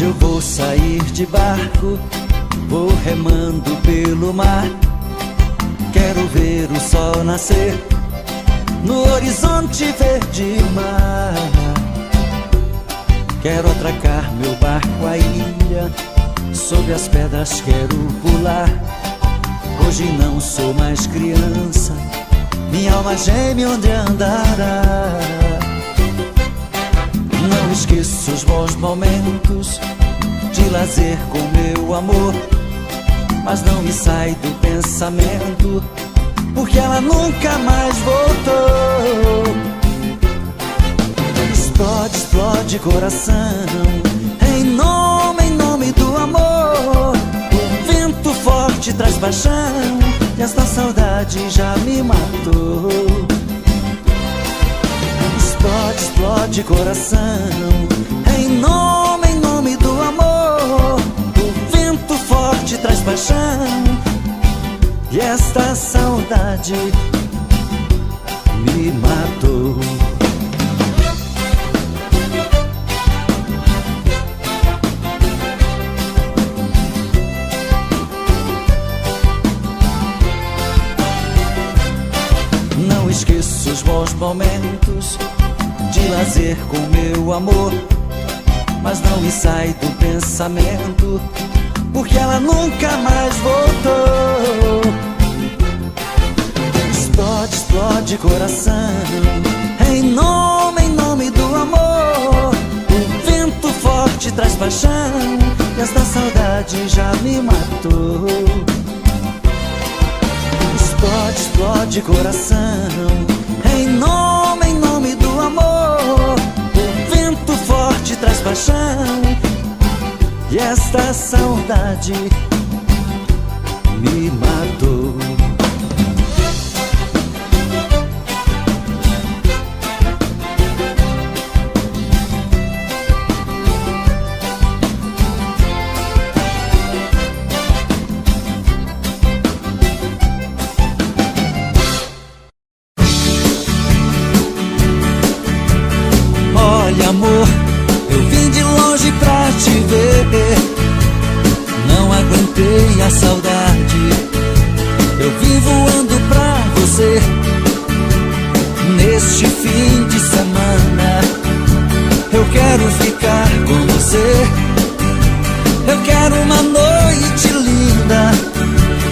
Hoje eu vou sair de barco, vou remando pelo mar. Quero ver o sol nascer no horizonte verde mar. Quero atracar meu barco à ilha, sobre as pedras quero pular. Hoje não sou mais criança, minha alma geme onde andará. Não esqueço os bons momentos de lazer com meu amor, mas não me sai do pensamento, porque ela nunca mais voltou. Explode, explode coração, em nome do amor. O vento forte traz paixão, e esta saudade já me matou. Explode, explode coração, em nome do amor. O vento forte traz paixão, e esta saudade me matou. Não esqueço os bons momentos de lazer com meu amor, mas não me sai do pensamento, porque ela nunca mais voltou. Explode, explode coração, em nome do amor. O vento forte traz paixão, e esta saudade já me matou. Explode, explode coração, em nome do amor. O vento forte traz paixão, e esta saudade me matou. Olha amor, eu vim de longe pra te ver, não aguentei a saudade, eu vim voando pra você. Neste fim de semana eu quero ficar com você, eu quero uma noite linda.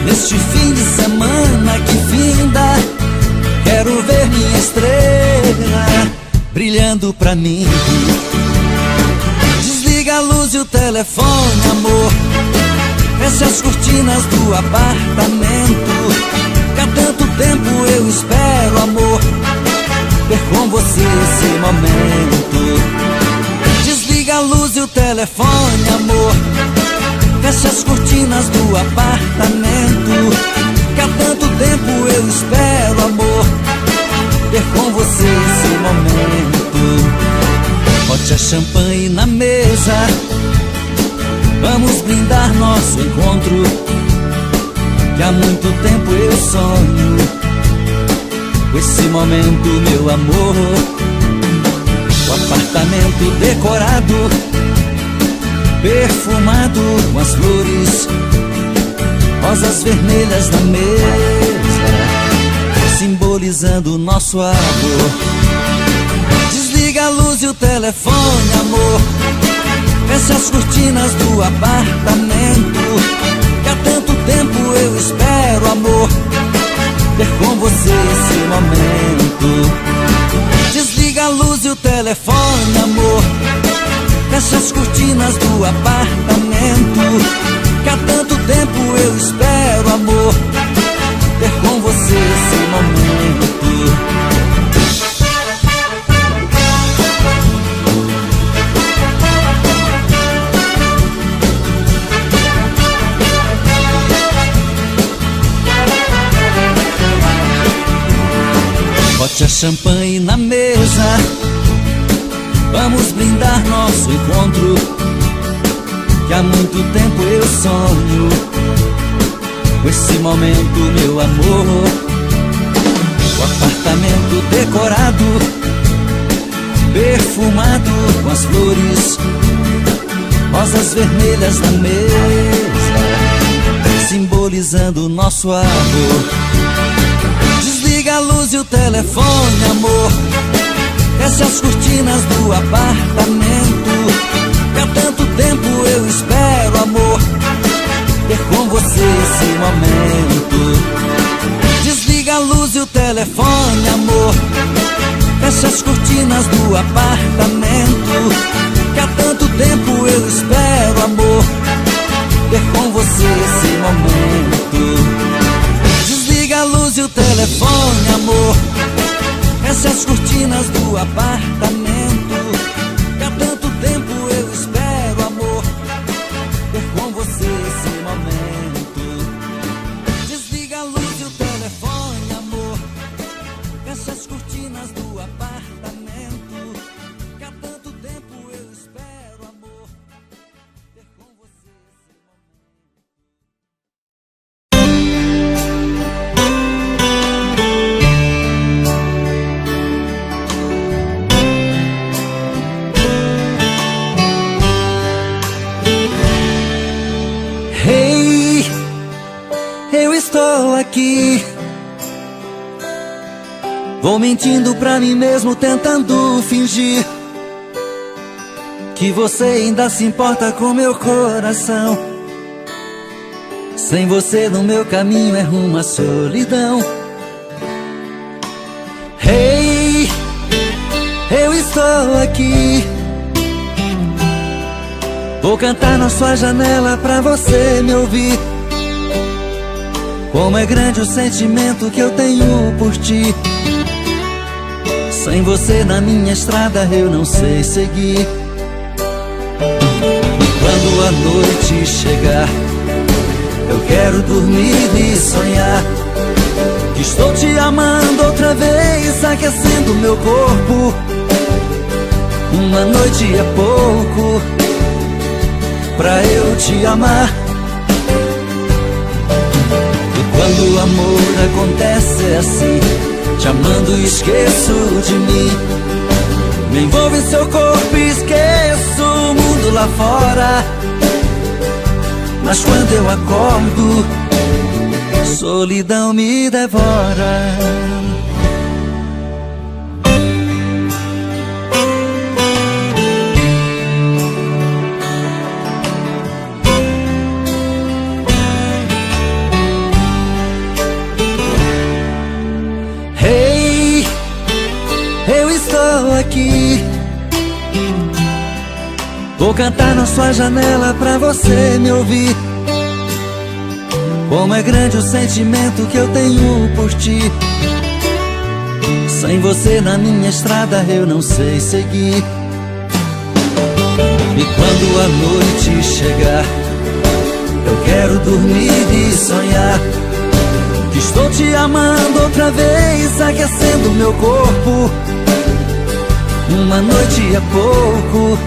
Neste fim de semana que finda, quero ver minha estrela brilhando pra mim. Desliga a luz e o telefone, amor, fecha as cortinas do apartamento, que há tanto tempo eu espero, amor, ver com você esse momento. Desliga a luz e o telefone, amor, fecha as cortinas do apartamento, que há tanto tempo eu espero, amor, ver com você esse momento. Bote a champanhe na mesa, vamos brindar nosso encontro, que há muito tempo eu sonho com esse momento, meu amor. O apartamento decorado, perfumado com as flores, rosas vermelhas na mesa, simbolizando o nosso amor. Desliga a luz e o telefone, amor, fecha as cortinas do apartamento, que há tanto tempo eu espero, amor, ver com você esse momento. Desliga a luz e o telefone, amor, fecha as cortinas do apartamento, que há tanto tempo eu espero, amor, ver com você esse momento. Bote a champanhe na mesa, vamos brindar nosso encontro, que há muito tempo eu sonho com esse momento, meu amor. O apartamento decorado, perfumado com as flores, rosas vermelhas na mesa, simbolizando o nosso amor. Desliga a luz e o telefone, amor. Fecha as cortinas do apartamento, que há tanto tempo eu espero, amor, ter com você esse momento. Desliga a luz e o telefone, amor. Fecha as cortinas do apartamento, que há tanto tempo eu espero, amor, ter com você esse momento. Desliga a luz e o telefone, amor. Fecha as cortinas do apartamento, que há tanto tempo eu espero, amor, ter com você esse momento. Desliga a luz e o telefone, amor. Fecha as cortinas do apartamento, que há tanto tempo eu espero, amor, ter com você esse momento. Hey, eu estou aqui. Vou mentindo pra mim mesmo, tentando fingir que você ainda se importa com meu coração. Sem você no meu caminho é rumo à solidão. Hey, eu estou aqui. Vou cantar na sua janela pra você me ouvir. Como é grande o sentimento que eu tenho por ti. Sem você na minha estrada eu não sei seguir. E quando a noite chegar, eu quero dormir e sonhar que estou te amando outra vez, aquecendo meu corpo. Uma noite é pouco pra eu te amar. E quando o amor acontece é assim, te amando esqueço de mim. Me envolvo em seu corpo e esqueço o mundo lá fora. Mas quando eu acordo, solidão me devora. Aqui vou cantar na sua janela pra você me ouvir. Como é grande o sentimento que eu tenho por ti. Sem você na minha estrada eu não sei seguir. E quando a noite chegar, eu quero dormir e sonhar que estou te amando outra vez, aquecendo meu corpo. Uma noite é pouco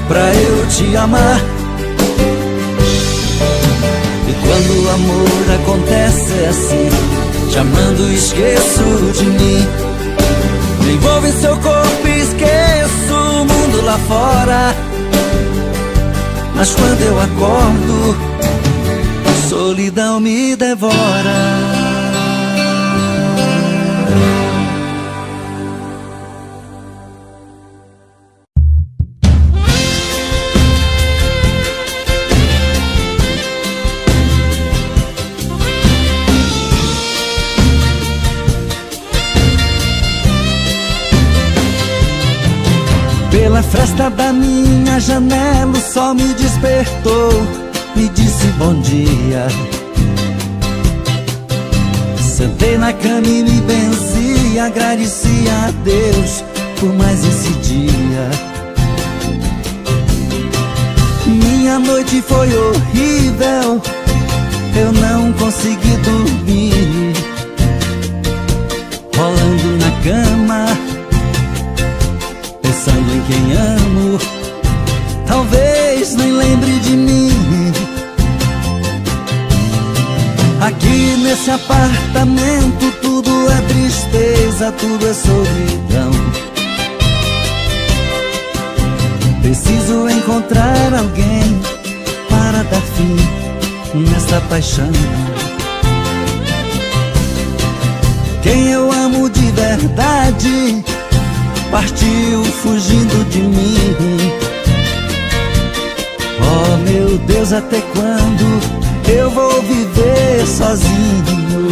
pra eu te amar. E quando o amor acontece é assim, te amando esqueço de mim. Me envolvo em seu corpo e esqueço o mundo lá fora. Mas quando eu acordo, solidão me devora. Pela fresta da minha janela o sol me despertou, me disse bom dia. Sentei na cama e me benzi, agradeci a Deus por mais esse dia. Minha noite foi horrível, eu não consegui dormir, rolando na cama, pensando em quem amo, talvez nem lembre de mim. Aqui nesse apartamento tudo é tristeza, tudo é solidão. Preciso encontrar alguém para dar fim nesta paixão. Quem eu amo de verdade partiu fugindo de mim. Oh meu Deus, até quando eu vou viver sozinho?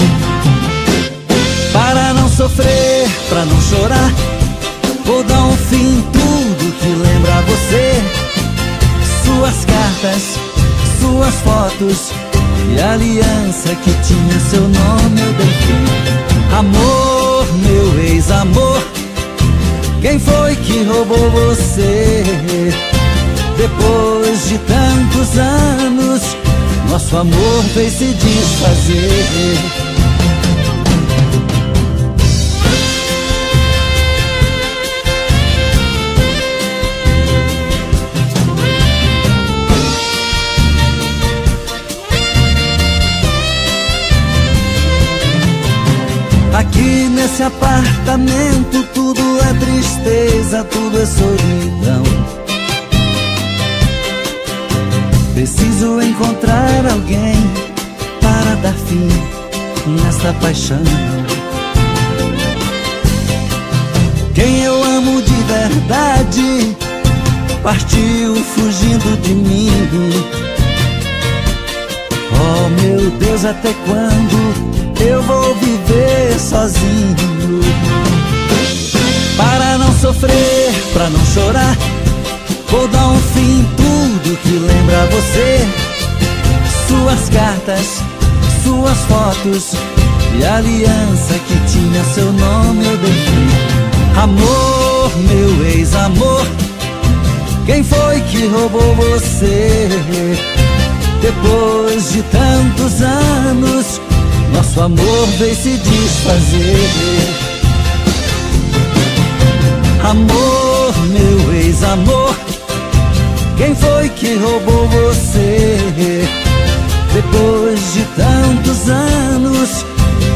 Para não sofrer, pra não chorar, vou dar um fim em tudo que lembra você. Suas cartas, suas fotos e a aliança que tinha seu nome eu dei fim. Amor, meu ex-amor, quem foi que roubou você? Depois de tantos anos, nosso amor veio se desfazer. Aqui nesse apartamento tudo é tristeza, tudo é solidão. Preciso encontrar alguém para dar fim nesta paixão. Quem eu amo de verdade partiu fugindo de mim. Oh meu Deus, até quando eu vou viver sozinho? Para não sofrer, pra não chorar, vou dar um fim em tudo que lembra você. Suas cartas, suas fotos e a aliança que tinha seu nome eu dei fim. Amor, meu ex-amor, quem foi que roubou você? Depois de tantos anos, nosso amor veio se desfazer. Amor, meu ex-amor, quem foi que roubou você? Depois de tantos anos,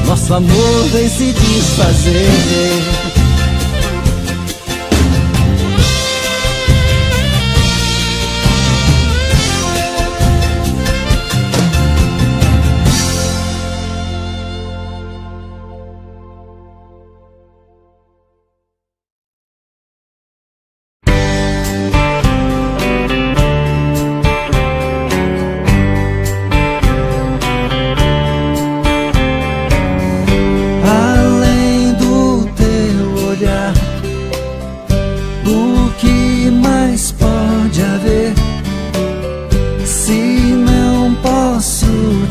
nosso amor veio se desfazer.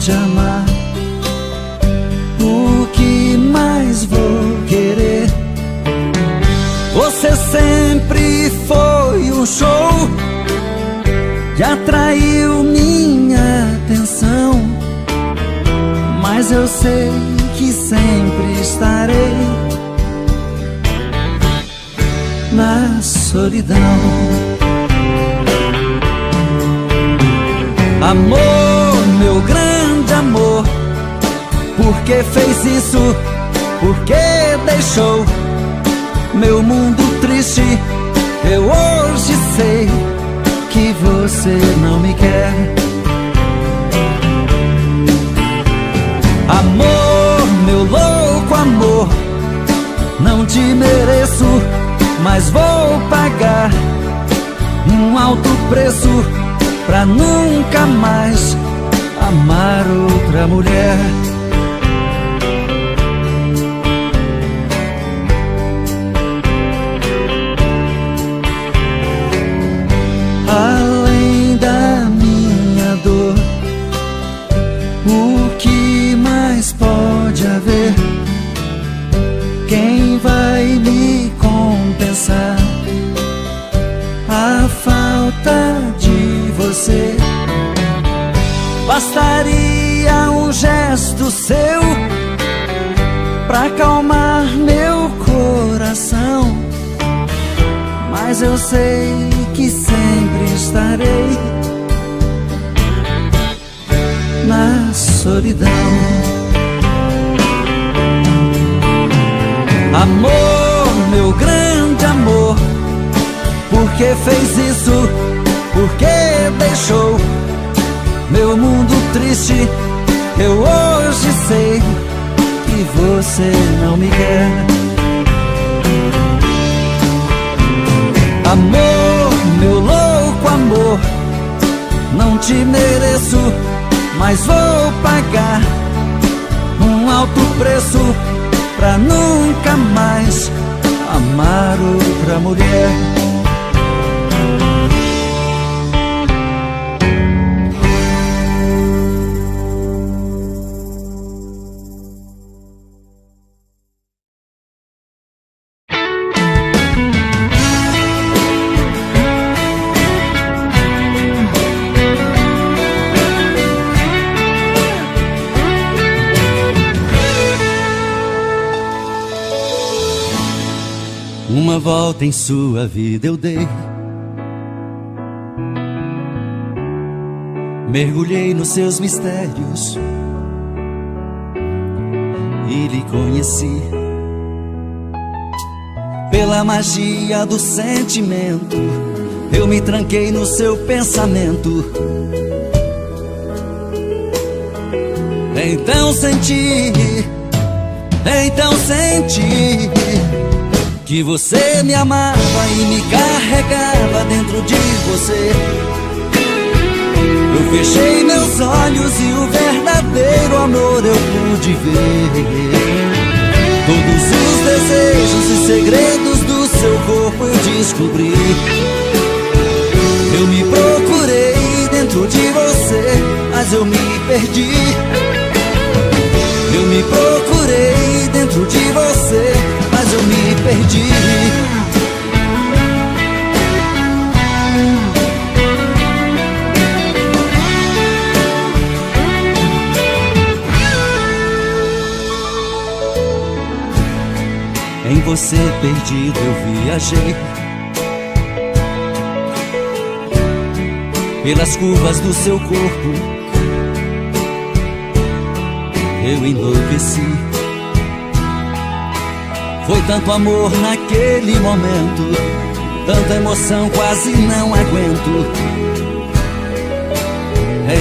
te amar. O que mais vou querer? Você sempre foi um show que atraiu minha atenção, mas eu sei que sempre estarei na solidão. Amor, meu grande amor, por que fez isso? Por que deixou meu mundo triste? Eu hoje sei que você não me quer. Amor, meu louco amor, não te mereço, mas vou pagar um alto preço pra nunca mais amar outra mulher. Além da minha dor, o que mais pode haver? Quem vai me compensar a falta de você? Bastaria um gesto seu pra acalmar meu coração, mas eu sei que sempre estarei na solidão. Amor, meu grande amor, por que fez isso? Por que deixou meu mundo triste? Eu hoje sei que você não me quer. Amor, meu louco amor, não te mereço, mas vou pagar um alto preço pra nunca mais amar outra mulher. Uma volta em sua vida eu dei, mergulhei nos seus mistérios e lhe conheci. Pela magia do sentimento, eu me tranquei no seu pensamento. Então senti que você me amava e me carregava dentro de você. Eu fechei meus olhos e o verdadeiro amor eu pude ver. Todos os desejos e segredos do seu corpo eu descobri. Eu me procurei dentro de você, mas eu me perdi. Eu me procurei dentro de você, mas eu me perdi. Em você perdido eu viajei, pelas curvas do seu corpo eu enlouqueci. Foi tanto amor naquele momento, tanta emoção quase não aguento.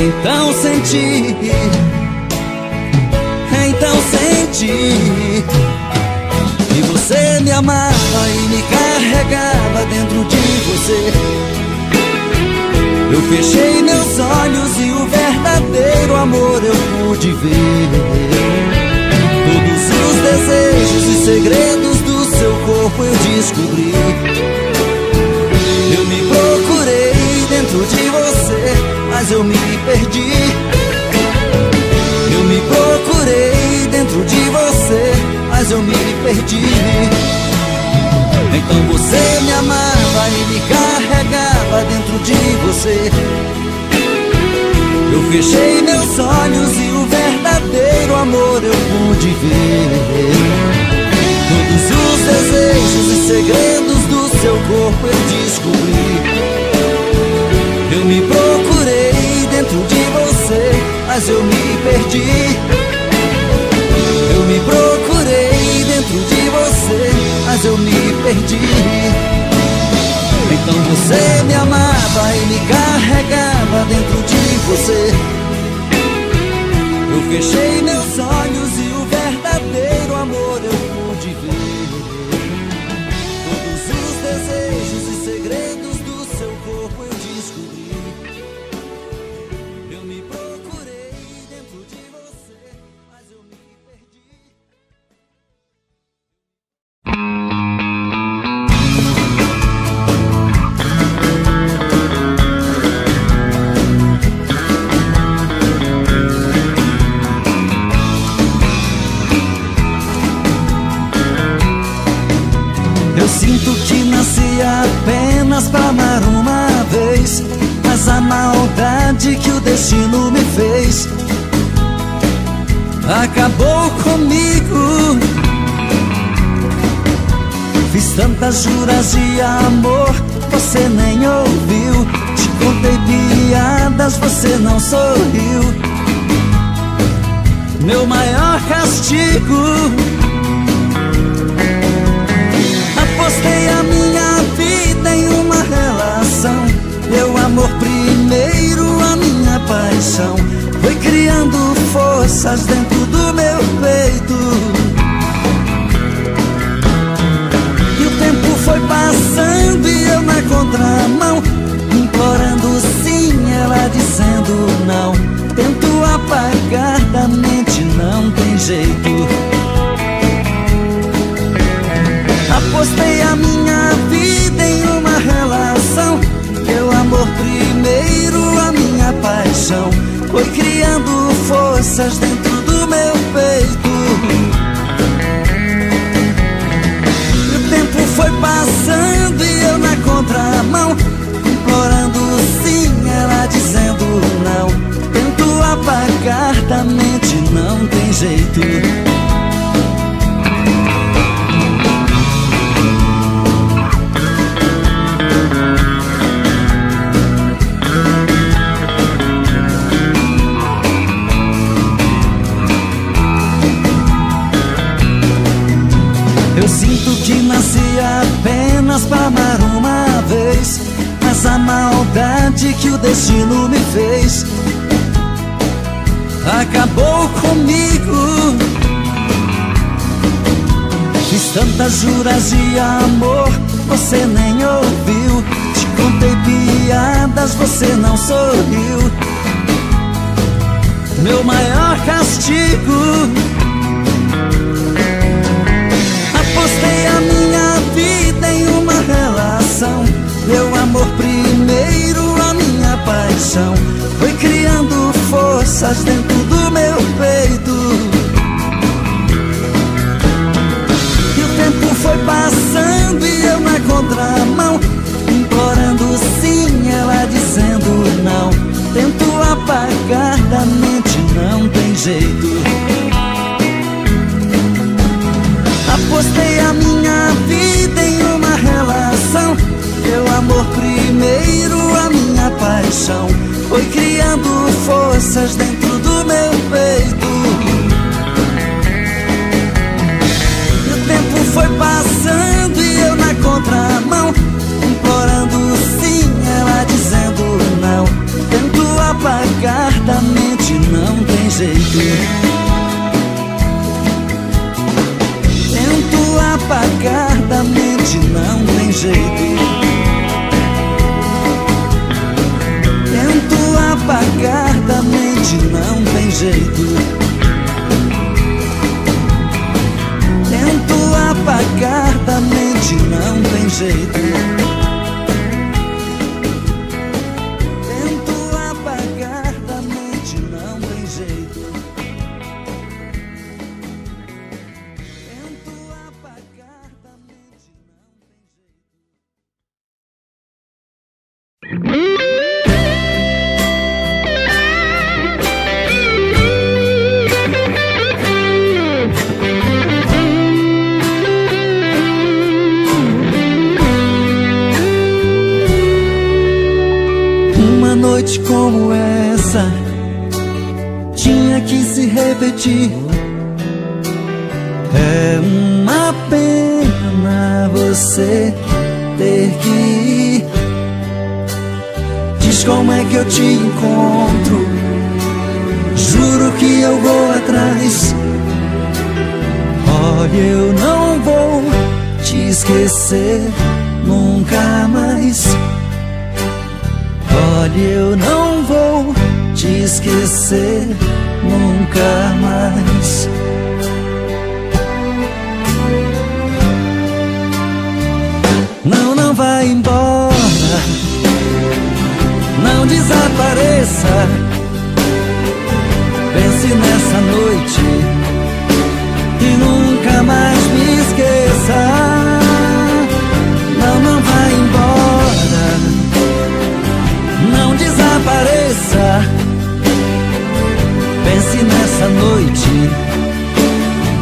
Então senti que você me amava e me carregava dentro de você. Eu fechei meus olhos e o verdadeiro amor eu pude ver. Todos os desejos e segredos do seu corpo eu descobri. Eu me procurei dentro de você, mas eu me perdi. Eu me procurei dentro de você, mas eu me perdi. Então você me amava e me carregava dentro de você. Eu fechei meus olhos e o verdadeiro amor eu pude ver. Todos os desejos e segredos do seu corpo eu descobri. Eu me procurei dentro de você, mas eu me perdi. Eu me procurei dentro de você, mas eu me perdi. Então você me amava e me carregava dentro de você. Eu fechei meus olhos e o verdadeiro amor eu pude ver. Todos os desejos e segredos do seu corpo eu descobri. Eu me procurei dentro de você, mas eu me perdi. Eu sinto que nasci apenas pra amar uma vez, mas a maldade que o destino me fez acabou comigo. Fiz tantas juras de amor, você nem ouviu. Te contei piadas, você não sorriu. Meu maior castigo, apostei a minha vida em uma relação forças dentro do meu peito. E o tempo foi passando e eu na contramão, implorando sim, ela dizendo não. Tento apagar da mente, não tem jeito. Apostei a minha vida em uma relação, meu amor primeiro, a minha paixão foi criando forças dentro do meu peito. E o tempo foi passando e eu na contramão, implorando sim, ela dizendo não. Tento apagar da mente, não tem jeito. Eu sinto que nasci apenas pra amar uma vez, mas a maldade que o destino me fez acabou comigo. Fiz tantas juras de amor, você nem ouviu. Te contei piadas, você não sorriu. Meu maior castigo, apostei a minha vida em uma relação, meu amor primeiro, a minha paixão foi criando forças dentro do meu peito. E o tempo foi passando e eu na contramão, implorando sim, ela dizendo não. Tento apagar da mente, não tem jeito. Apostei a minha vida em uma relação, meu amor primeiro, a minha paixão foi criando forças dentro do meu peito. E o tempo foi passando e eu na contramão, implorando sim, ela dizendo não. Tento apagar da mente, não tem jeito. Tento apagar da mente, não tem jeito. Tento apagar da mente, não tem jeito. Tento apagar da mente, não tem jeito. Tento apagar da mente, não tem jeito. Tento apagar da mente, não tem jeito. Uma noite como essa tinha que se repetir. É uma pena você ter que ir. Diz como é que eu te encontro, juro que eu vou atrás. Olha, eu não vou te esquecer nunca mais. Olha, eu não vou te esquecer nunca mais. Não, não vai embora, não desapareça. Pense nessa noite e nunca mais me esqueça. Não, não vai embora, não desapareça. Pense nessa noite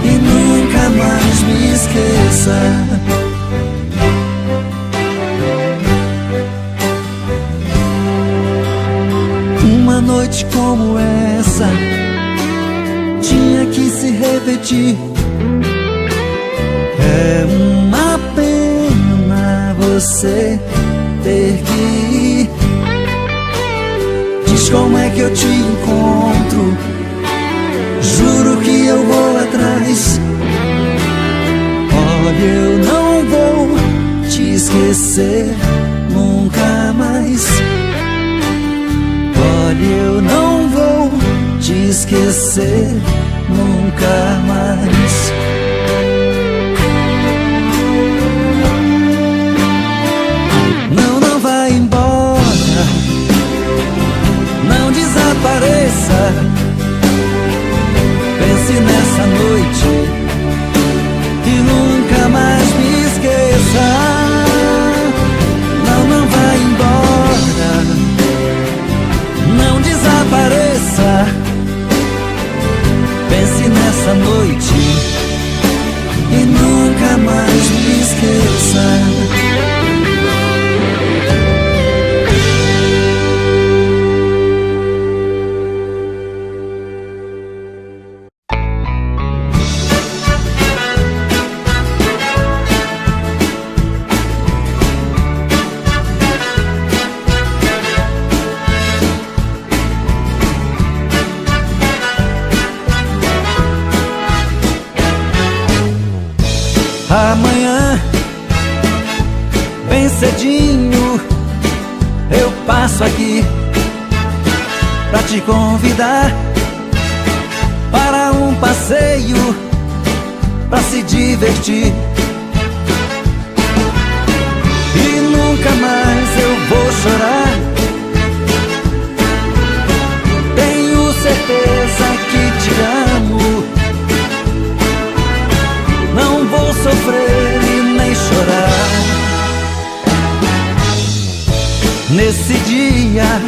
e nunca mais me esqueça. Uma noite como essa tinha que se repetir. É uma pena você ter que ir. Diz como é que eu te encontro, você nunca mais. Olha, eu não vou te esquecer nunca mais. Não, não vai embora, não desapareça. Pense nessa noite e nunca mais me esqueça. Não, não vai embora, não desapareça. Pense nessa noite e nunca mais me esqueça. Amanhã, bem cedinho, eu passo aqui pra te convidar para um passeio, pra se divertir. E nunca mais eu vou chorar. Tenho certeza que te amo. Não vou sofrer e nem chorar. Nesse dia,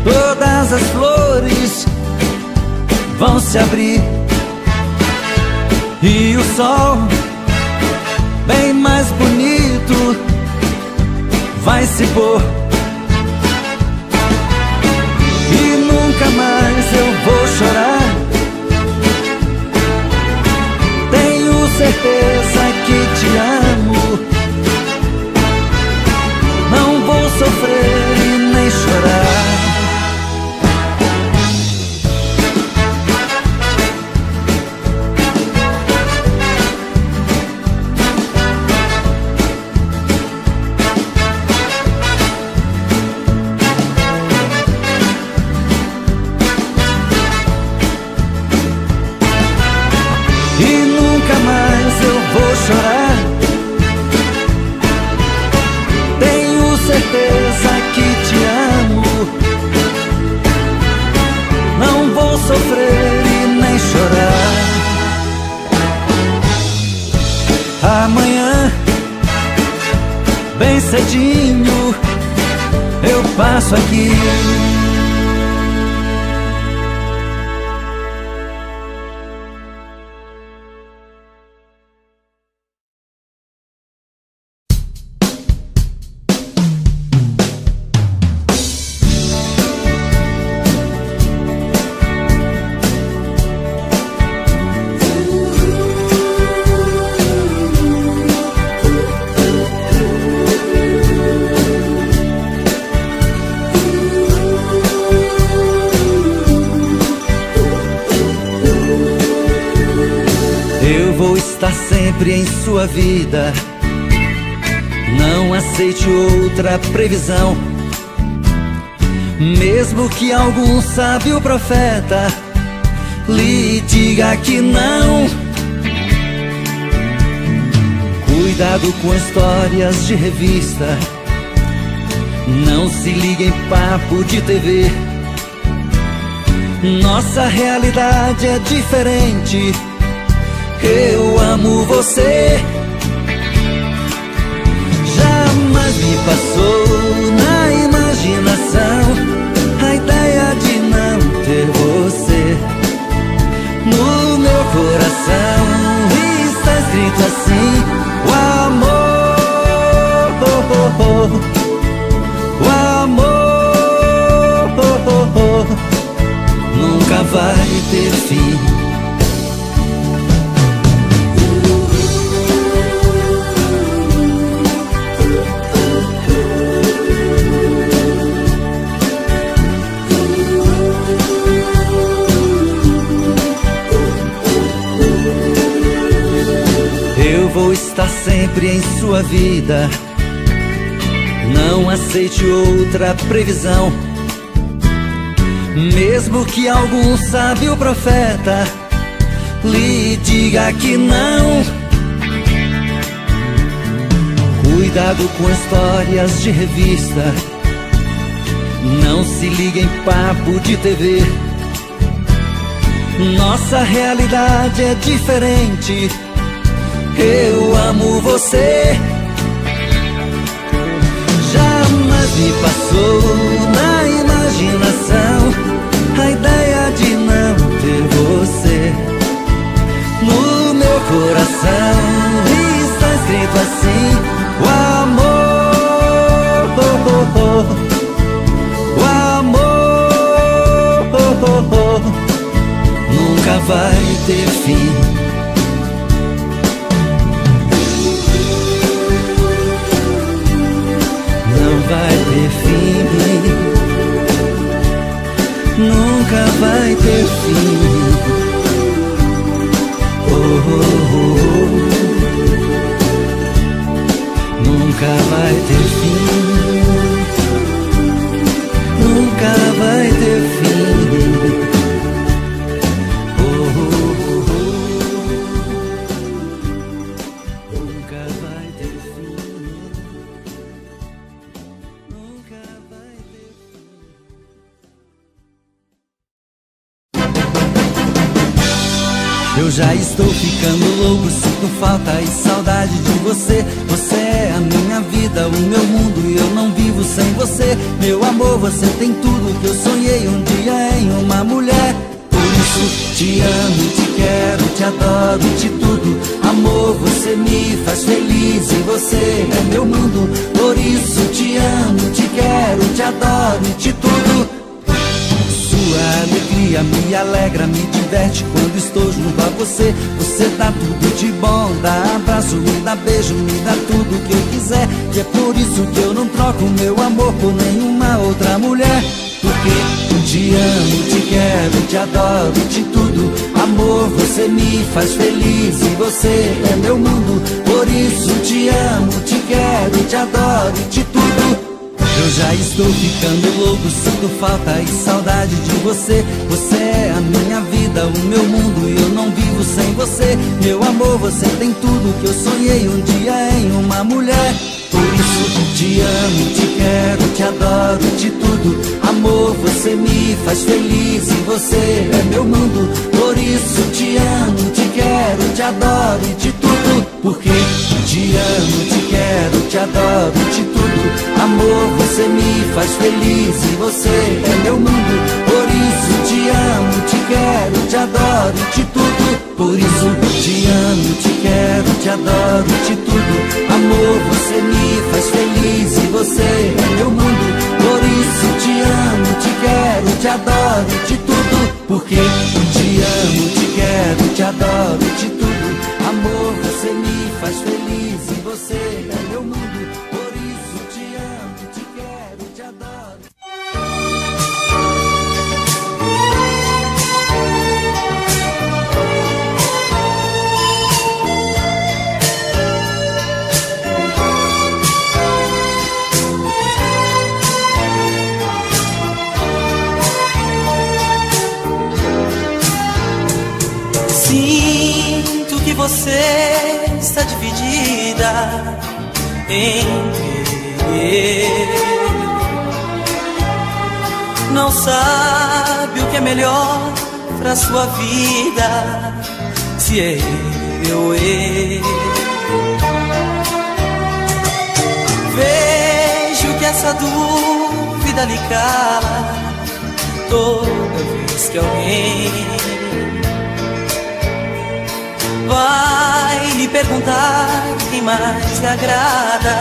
todas as flores vão se abrir e o sol, bem mais bonito, vai se pôr. E nunca mais eu vou chorar. Certeza que te amo. Não vou sofrer e nem chorar. Chorar. Tenho certeza que te amo. Não vou sofrer e nem chorar. Amanhã, bem cedinho, eu passo aqui. Está sempre em sua vida. Não aceite outra previsão. Mesmo que algum sábio profeta lhe diga que não. Cuidado com histórias de revista. Não se ligue em papo de TV. Nossa realidade é diferente. Eu amo você. Jamais me passou na imaginação a ideia de não ter você. No meu coração está escrito assim: o amor, o amor nunca vai ter fim. Vou estar sempre em sua vida. Não aceite outra previsão, mesmo que algum sábio profeta lhe diga que não. Cuidado com histórias de revista, não se ligue em papo de TV. Nossa realidade é diferente. Eu amo você. Jamais me passou na imaginação a ideia de não ter você. No meu coração está escrito assim: o amor, o amor nunca vai ter fim. Não vai ter fim. Nunca vai ter fim. Oh, oh, oh. Nunca vai ter fim. Nunca vai ter fim. Eu já estou ficando louco, sinto falta e saudade de você. Você é a minha vida, o meu mundo e eu não vivo sem você. Meu amor, você tem tudo que eu sonhei um dia em uma mulher. Por isso te amo, te quero, te adoro, te tudo. Amor, você me faz feliz e você é meu mundo. Por isso te amo, te quero, te adoro, te tudo. Sua alegria me alegra, me diverte quando estou junto a você. Você dá tudo de bom, dá abraço, me dá beijo, me dá tudo que eu quiser. E é por isso que eu não troco meu amor por nenhuma outra mulher. Porque te amo, te quero, te adoro, te tudo. Amor, você me faz feliz e você é meu mundo. Por isso te amo, te quero, te adoro, te tudo. Eu já estou ficando louco, sinto falta e saudade de você. Você é a minha vida, o meu mundo e eu não vivo sem você. Meu amor, você tem tudo que eu sonhei um dia em uma mulher. Por isso te amo, te quero, te adoro, te tudo. Amor, você me faz feliz e você é meu mundo. Por isso te amo, te quero, te adoro, te tudo. Porque te amo, te quero, te adoro, te tudo. Amor, você me faz feliz e você é meu mundo. Por isso te amo, te quero, te adoro, te tudo. Por isso te amo, te quero, te adoro, te tudo. Amor, você me faz feliz e você é meu mundo. Por isso te amo, te quero, te adoro, te tudo. Porque te amo, te quero, te adoro, te tudo. Amor, você me faz feliz e você é meu mundo. Por isso te amo, te quero, te adoro. Sinto que você está dividida entre não sabe o que é melhor pra sua vida, se é eu ou ele. Vejo que essa dúvida lhe cala toda vez que alguém vai lhe perguntar quem mais lhe agrada,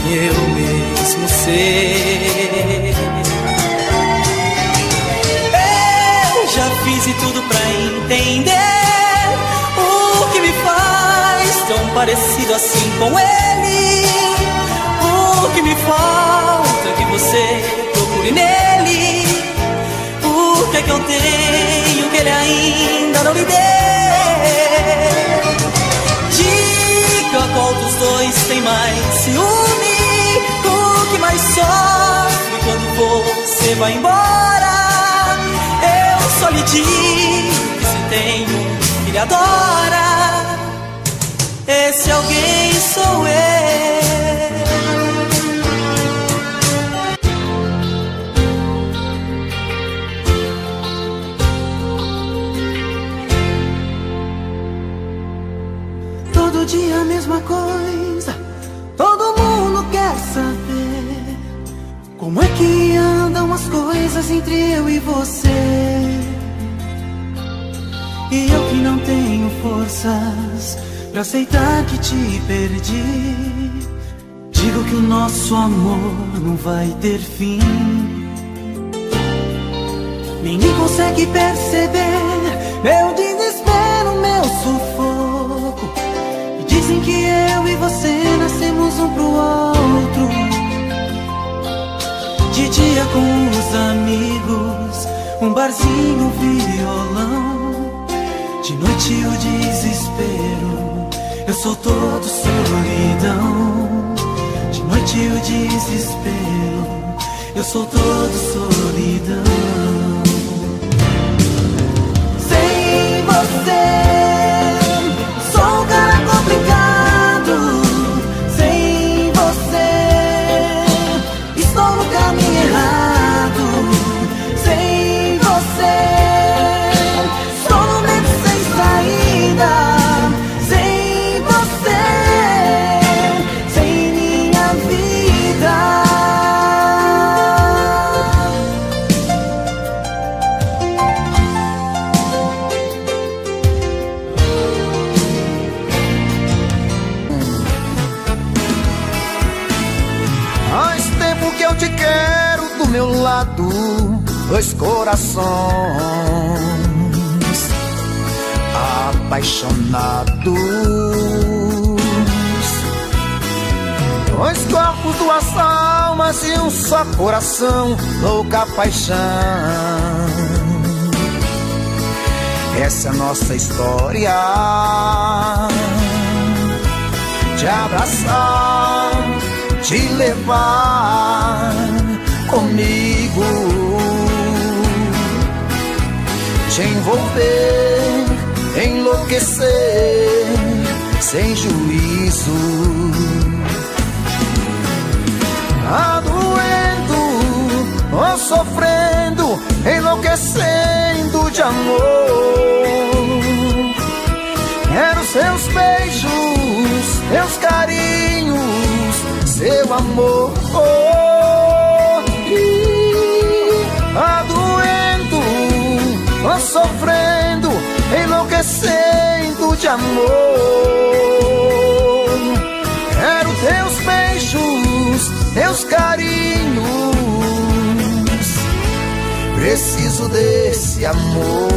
e eu mesmo sei. Eu já fiz de tudo pra entender o que me faz tão parecido assim com ele. O que me falta que você procure nele. O que é que eu tenho que ele ainda não lhe deu? Diga qual dos dois tem mais ciúme, você vai embora. Eu só lhe digo que se tem um que lhe adora, esse alguém sou eu. Todo dia a mesma coisa, todo mundo quer saber como é que andam as coisas entre eu e você. E eu que não tenho forças pra aceitar que te perdi, digo que o nosso amor não vai ter fim. Ninguém consegue perceber meu desespero, meu sufoco. E dizem que eu e você nascemos um pro outro. De dia com os amigos, um barzinho, um violão. De noite o desespero, eu sou todo solidão. De noite o desespero, eu sou todo solidão. Sem você, sou um cara complicado. Sem você, estou no caminho errado. Sem você, sou no medo sem saída. Sem você, sem minha vida. Faz tempo que eu te quero do meu lado, dois corações apaixonados, dois corpos, duas almas e um só coração, louca paixão. Essa é a nossa história, te abraçar, te levar comigo, te envolver, enlouquecer sem juízo. Tá doendo, ou sofrendo, enlouquecendo de amor. Quero seus beijos, seus carinhos, seu amor. Tá doendo, ou sofrendo, enlouquecendo de amor. Quero teus beijos, teus carinhos, preciso desse amor.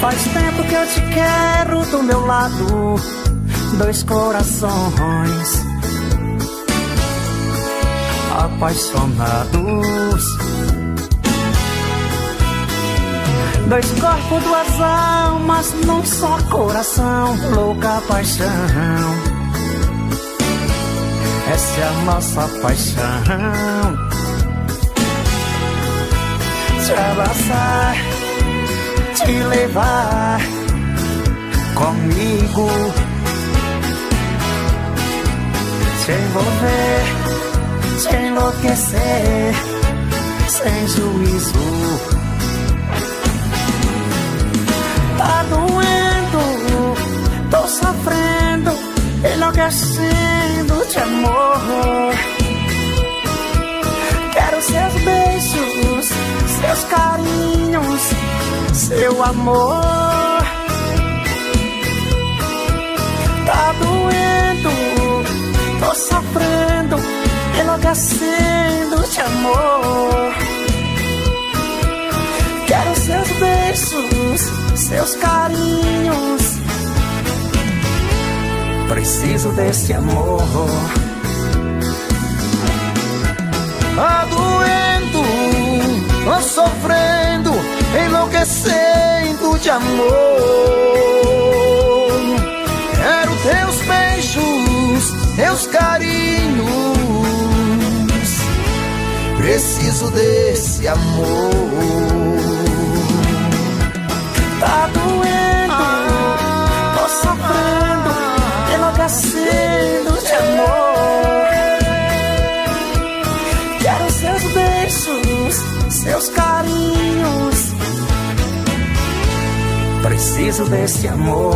Faz tempo que eu te quero do meu lado, dois corações apaixonados, dois corpos, duas almas num só coração, louca paixão. Essa é a nossa paixão, te abraçar, te levar comigo, te envolver, te enlouquecer sem juízo. Tá doendo, tô sofrendo, enlouquecendo de amor. Quero seus beijos, seus carinhos, seu amor. Tá doendo, tô sofrendo, enlouquecendo de amor. Quero seus beijos, seus carinhos, preciso desse amor. doendo, tô sofrendo, enlouquecendo de amor. Quero teus beijos, teus carinhos, preciso desse amor. Tá doendo, tô sofrendo, enlouquecendo de amor. Quero seus beijos, seus carinhos, preciso desse amor.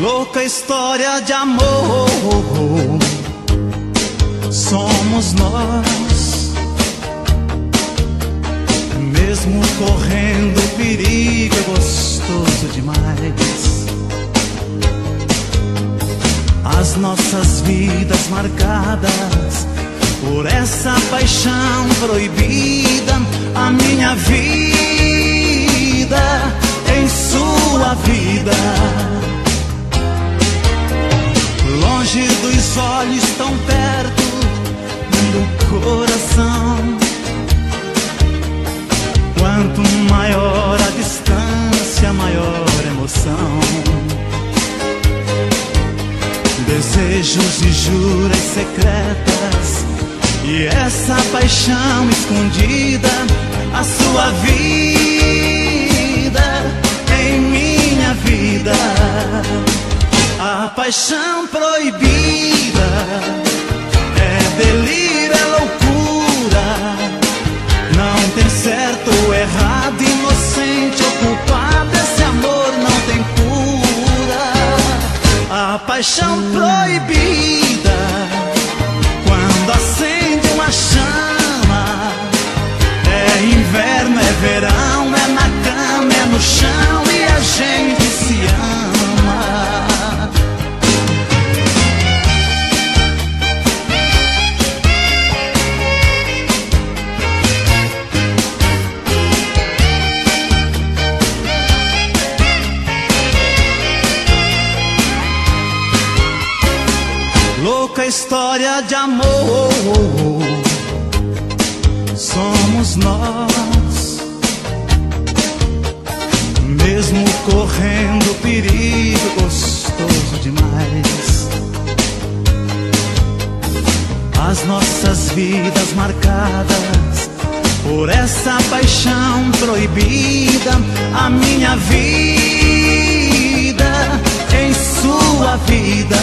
Louca história de amor, somos nós. Mesmo correndo perigo, é gostoso demais. As nossas vidas marcadas por essa paixão proibida. A minha vida em sua vida, longe dos olhos, tão perto do coração. Quanto maior a distância, maior a emoção. Desejos e juras secretas, e essa paixão escondida. A sua vida em minha vida, a paixão proibida. É delírio, é loucura, não tem certo ou errado, inocente ou culpado. Esse amor não tem cura. A paixão proibida, quando acende uma chama. É inverno, é verão, é na cama, é no chão, e a gente se ama. Louca história de amor, somos nós. Mesmo correndo perigo, gostoso demais. As nossas vidas marcadas por essa paixão proibida. A minha vida em sua vida,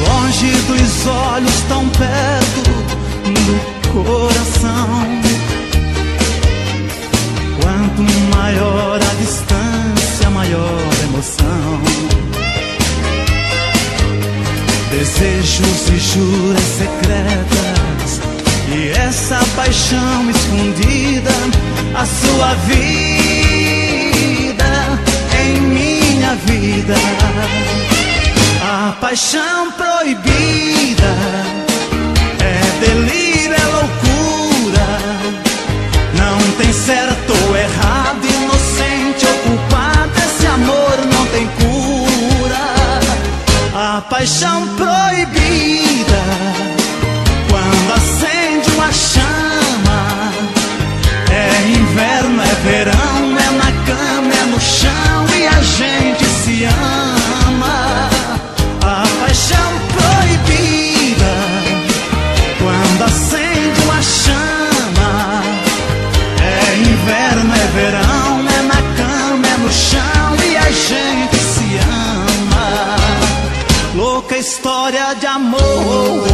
longe dos olhos, tão perto do coração. Quanto maior a distância, maior a emoção. Desejos e juras secretas, e essa paixão escondida. A sua vida em minha vida, a paixão proibida. É delírio, é loucura, não tem certo ou errado, inocente ou culpado. Esse amor não tem cura. A paixão proibida, quando acende uma chama. É inverno, é verão, é na cama, é no chão, e a gente se ama. A paixão proibida, quando acende uma chama. É inverno, é verão, é na cama, é no chão, e a gente se ama. Louca história de amor,